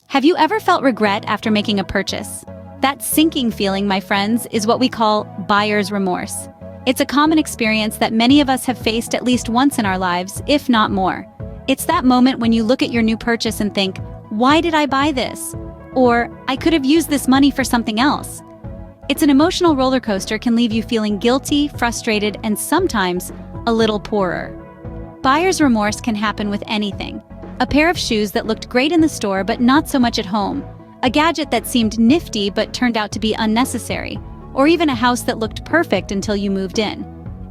Have you ever felt regret after making a purchase? That sinking feeling, my friends, is what we call buyer's remorse. It's a common experience that many of us have faced at least once in our lives, if not more. It's that moment when you look at your new purchase and think, why did I buy this? Or, I could have used this money for something else. It's an emotional roller coaster, can leave you feeling guilty, frustrated, and sometimes a little poorer. Buyer's remorse can happen with anything. A pair of shoes that looked great in the store but not so much at home. A gadget that seemed nifty but turned out to be unnecessary. Or even a house that looked perfect until you moved in.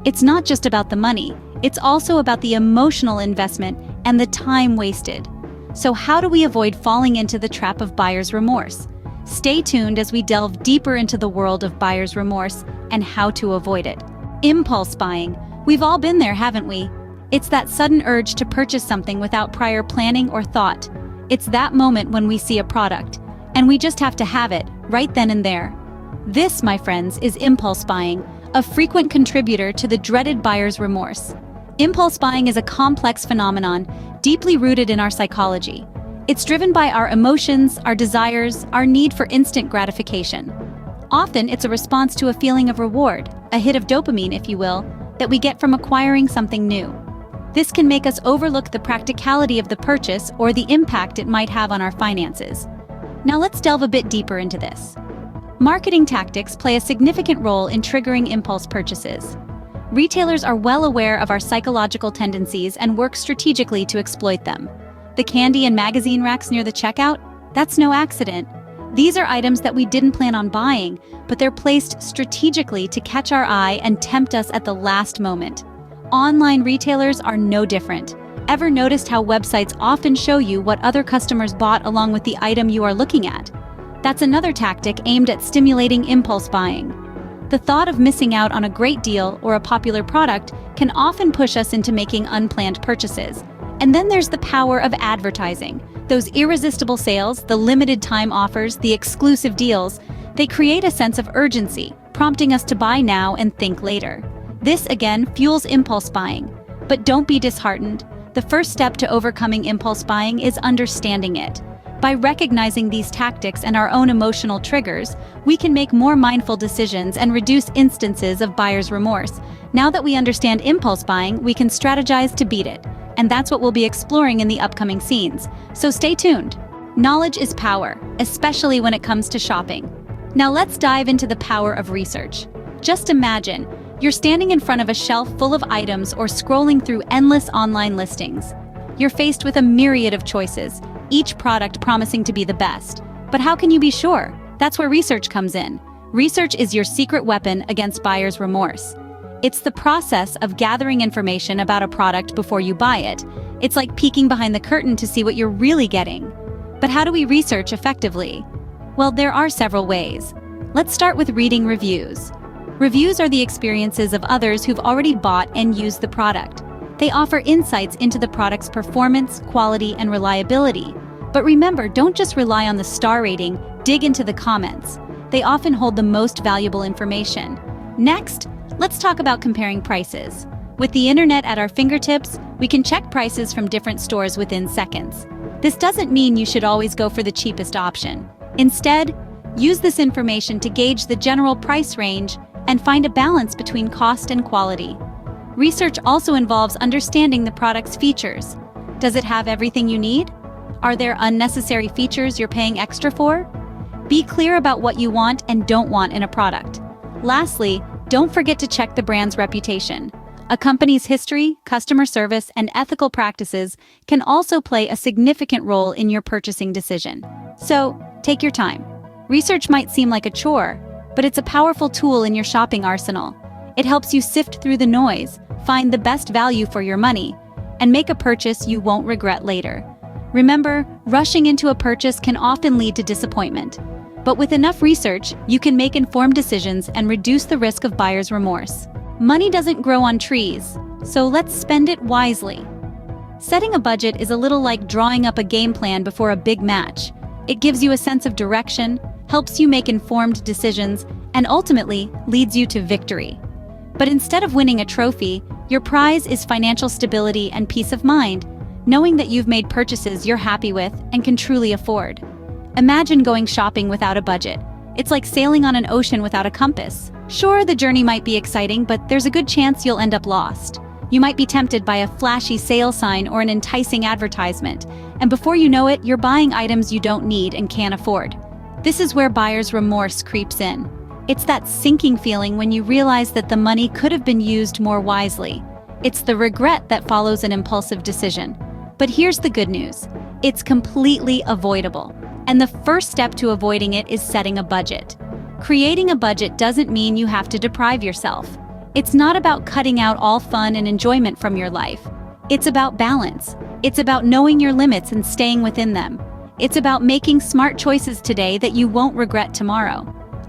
It's not just about the money, it's also about the emotional investment and the time wasted. So how do we avoid falling into the trap of buyer's remorse? Stay tuned as we delve deeper into the world of buyer's remorse and how to avoid it. Impulse buying. We've all been there, haven't we? It's that sudden urge to purchase something without prior planning or thought. It's that moment when we see a product, and we just have to have it, right then and there. This, my friends, is impulse buying, a frequent contributor to the dreaded buyer's remorse. Impulse buying is a complex phenomenon, deeply rooted in our psychology. It's driven by our emotions, our desires, our need for instant gratification. Often, it's a response to a feeling of reward, a hit of dopamine, if you will, that we get from acquiring something new. This can make us overlook the practicality of the purchase or the impact it might have on our finances. Now let's delve a bit deeper into this. Marketing tactics play a significant role in triggering impulse purchases. Retailers are well aware of our psychological tendencies and work strategically to exploit them. The candy and magazine racks near the checkout? That's no accident. These are items that we didn't plan on buying, but they're placed strategically to catch our eye and tempt us at the last moment. Online retailers are no different. Ever noticed how websites often show you what other customers bought along with the item you are looking at? That's another tactic aimed at stimulating impulse buying. The thought of missing out on a great deal or a popular product can often push us into making unplanned purchases. And then there's the power of advertising. Those irresistible sales, the limited time offers, the exclusive deals, they create a sense of urgency, prompting us to buy now and think later. This, again, fuels impulse buying. But don't be disheartened. The first step to overcoming impulse buying is understanding it. By recognizing these tactics and our own emotional triggers, we can make more mindful decisions and reduce instances of buyer's remorse. Now that we understand impulse buying, we can strategize to beat it. And that's what we'll be exploring in the upcoming scenes. So stay tuned. Knowledge is power, especially when it comes to shopping. Now let's dive into the power of research. Just imagine, you're standing in front of a shelf full of items or scrolling through endless online listings. You're faced with a myriad of choices, each product promising to be the best. But how can you be sure? That's where research comes in. Research is your secret weapon against buyer's remorse. It's the process of gathering information about a product before you buy it. It's like peeking behind the curtain to see what you're really getting. But how do we research effectively? Well, there are several ways. Let's start with reading reviews. Reviews are the experiences of others who've already bought and used the product. They offer insights into the product's performance, quality, and reliability. But remember, don't just rely on the star rating, dig into the comments. They often hold the most valuable information. Next, let's talk about comparing prices. With the internet at our fingertips, we can check prices from different stores within seconds. This doesn't mean you should always go for the cheapest option. Instead, use this information to gauge the general price range and find a balance between cost and quality. Research also involves understanding the product's features. Does it have everything you need? Are there unnecessary features you're paying extra for? Be clear about what you want and don't want in a product. Lastly, don't forget to check the brand's reputation. A company's history, customer service, and ethical practices can also play a significant role in your purchasing decision. So, take your time. Research might seem like a chore, but it's a powerful tool in your shopping arsenal. It helps you sift through the noise, find the best value for your money, and make a purchase you won't regret later. Remember, rushing into a purchase can often lead to disappointment. But with enough research, you can make informed decisions and reduce the risk of buyer's remorse. Money doesn't grow on trees, so let's spend it wisely. Setting a budget is a little like drawing up a game plan before a big match. It gives you a sense of direction, helps you make informed decisions, and ultimately leads you to victory. But instead of winning a trophy, your prize is financial stability and peace of mind, knowing that you've made purchases you're happy with and can truly afford. Imagine going shopping without a budget. It's like sailing on an ocean without a compass. Sure, the journey might be exciting, but there's a good chance you'll end up lost. You might be tempted by a flashy sale sign or an enticing advertisement, and before you know it, you're buying items you don't need and can't afford. This is where buyer's remorse creeps in. It's that sinking feeling when you realize that the money could have been used more wisely. It's the regret that follows an impulsive decision. But here's the good news. It's completely avoidable. And the first step to avoiding it is setting a budget. Creating a budget doesn't mean you have to deprive yourself. It's not about cutting out all fun and enjoyment from your life. It's about balance. It's about knowing your limits and staying within them. It's about making smart choices today that you won't regret tomorrow.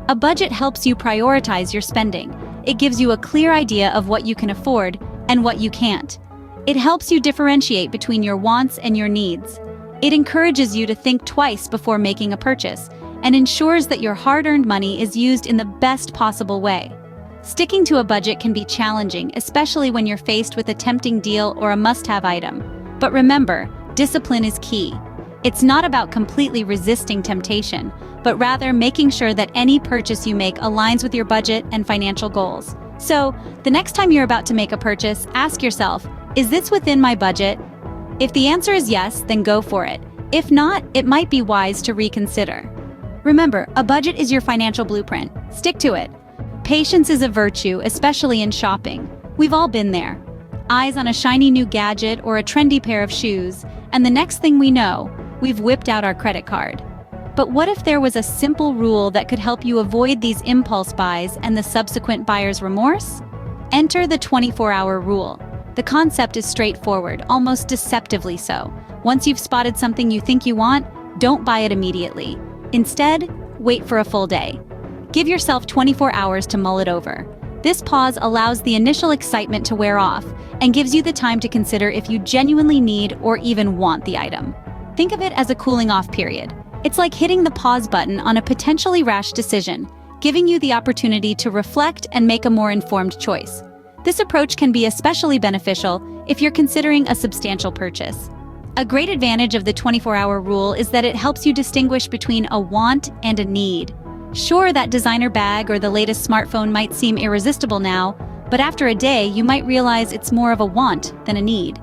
A budget helps you prioritize your spending. It gives you a clear idea of what you can afford and what you can't. It helps you differentiate between your wants and your needs. It encourages you to think twice before making a purchase and ensures that your hard-earned money is used in the best possible way. Sticking to a budget can be challenging, especially when you're faced with a tempting deal or a must-have item. But remember, discipline is key. It's not about completely resisting temptation, but rather making sure that any purchase you make aligns with your budget and financial goals. So, the next time you're about to make a purchase, ask yourself, is this within my budget? If the answer is yes, then go for it. If not, it might be wise to reconsider. Remember, a budget is your financial blueprint. Stick to it. Patience is a virtue, especially in shopping. We've all been there. Eyes on a shiny new gadget or a trendy pair of shoes, and the next thing we know, we've whipped out our credit card. But what if there was a simple rule that could help you avoid these impulse buys and the subsequent buyer's remorse? Enter the 24-hour rule. The concept is straightforward, almost deceptively so. Once you've spotted something you think you want, don't buy it immediately. Instead, wait for a full day. Give yourself 24 hours to mull it over. This pause allows the initial excitement to wear off and gives you the time to consider if you genuinely need or even want the item. Think of it as a cooling-off period. It's like hitting the pause button on a potentially rash decision, giving you the opportunity to reflect and make a more informed choice. This approach can be especially beneficial if you're considering a substantial purchase. A great advantage of the 24-hour rule is that it helps you distinguish between a want and a need. Sure, that designer bag or the latest smartphone might seem irresistible now, but after a day, you might realize it's more of a want than a need.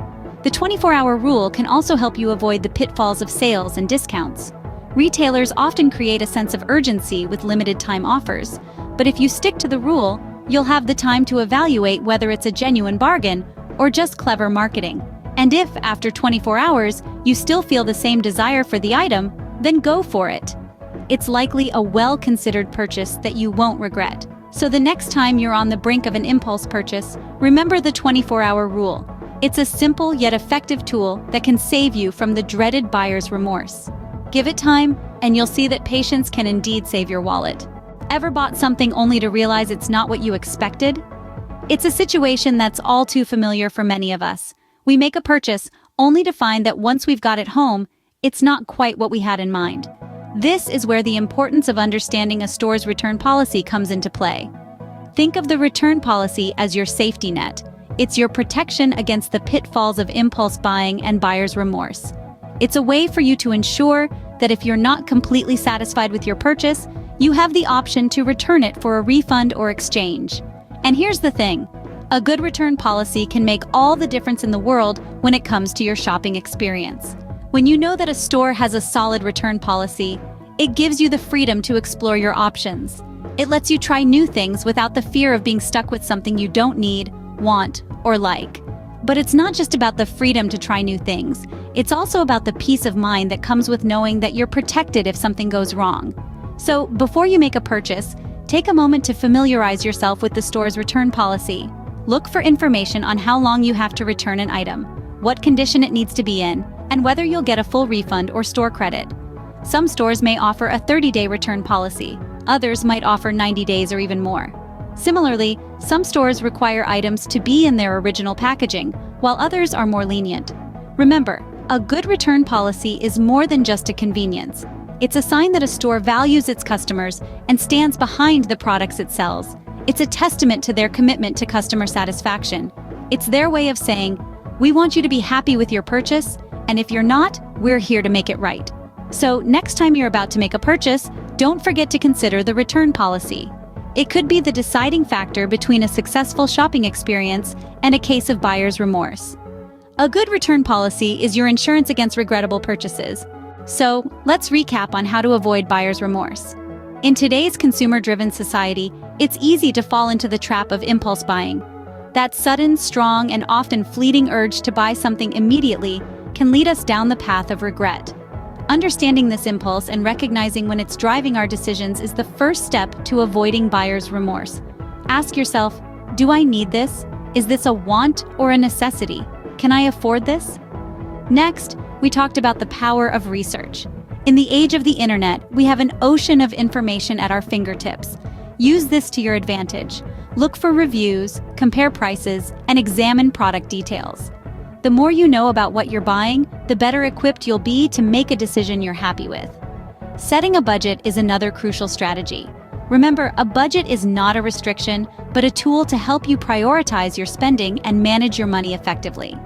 The 24-hour rule can also help you avoid the pitfalls of sales and discounts. Retailers often create a sense of urgency with limited-time offers, but if you stick to the rule, you'll have the time to evaluate whether it's a genuine bargain or just clever marketing. And if, after 24 hours, you still feel the same desire for the item, then go for it. It's likely a well-considered purchase that you won't regret. So the next time you're on the brink of an impulse purchase, remember the 24-hour rule. It's a simple yet effective tool that can save you from the dreaded buyer's remorse. Give it time, and you'll see that patience can indeed save your wallet. Ever bought something only to realize it's not what you expected? It's a situation that's all too familiar for many of us. We make a purchase only to find that once we've got it home, it's not quite what we had in mind. This is where the importance of understanding a store's return policy comes into play. Think of the return policy as your safety net. It's your protection against the pitfalls of impulse buying and buyer's remorse. It's a way for you to ensure that if you're not completely satisfied with your purchase, you have the option to return it for a refund or exchange. And here's the thing. A good return policy can make all the difference in the world when it comes to your shopping experience. When you know that a store has a solid return policy, it gives you the freedom to explore your options. It lets you try new things without the fear of being stuck with something you don't need, want, or like. But it's not just about the freedom to try new things. It's also about the peace of mind that comes with knowing that you're protected if something goes wrong. So, before you make a purchase, take a moment to familiarize yourself with the store's return policy. Look for information on how long you have to return an item, what condition it needs to be in, and whether you'll get a full refund or store credit. Some stores may offer a 30-day return policy. Others might offer 90 days or even more. Similarly, some stores require items to be in their original packaging, while others are more lenient. Remember, a good return policy is more than just a convenience. It's a sign that a store values its customers and stands behind the products it sells. It's a testament to their commitment to customer satisfaction. It's their way of saying, we want you to be happy with your purchase, and if you're not, we're here to make it right. So next time you're about to make a purchase, don't forget to consider the return policy. It could be the deciding factor between a successful shopping experience and a case of buyer's remorse. A good return policy is your insurance against regrettable purchases. So let's recap on how to avoid buyer's remorse. In today's consumer-driven society, it's easy to fall into the trap of impulse buying. That sudden, strong, and often fleeting urge to buy something immediately can lead us down the path of regret. Understanding this impulse and recognizing when it's driving our decisions is the first step to avoiding buyer's remorse. Ask yourself, do I need this? Is this a want or a necessity? Can I afford this? Next, we talked about the power of research. In the age of the internet, we have an ocean of information at our fingertips. Use this to your advantage. Look for reviews, compare prices, and examine product details. The more you know about what you're buying, the better equipped you'll be to make a decision you're happy with. Setting a budget is another crucial strategy. Remember, a budget is not a restriction, but a tool to help you prioritize your spending and manage your money effectively.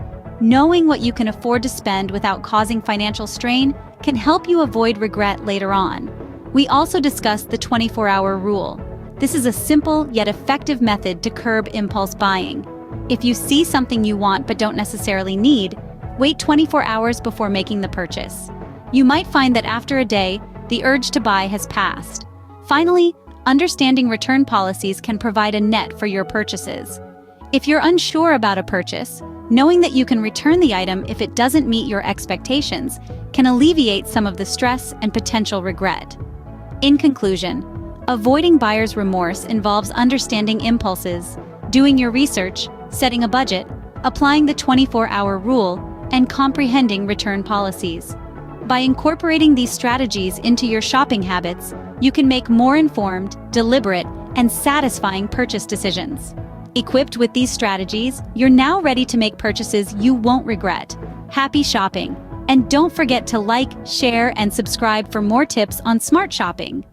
Knowing what you can afford to spend without causing financial strain can help you avoid regret later on. We also discussed the 24-hour rule. This is a simple yet effective method to curb impulse buying. If you see something you want but don't necessarily need, wait 24 hours before making the purchase. You might find that after a day, the urge to buy has passed. Finally, understanding return policies can provide a net for your purchases. If you're unsure about a purchase, knowing that you can return the item if it doesn't meet your expectations can alleviate some of the stress and potential regret. In conclusion, avoiding buyer's remorse involves understanding impulses, doing your research, setting a budget, applying the 24-hour rule, and comprehending return policies. By incorporating these strategies into your shopping habits, you can make more informed, deliberate, and satisfying purchase decisions. Equipped with these strategies, you're now ready to make purchases you won't regret. Happy shopping! And don't forget to like, share, and subscribe for more tips on smart shopping.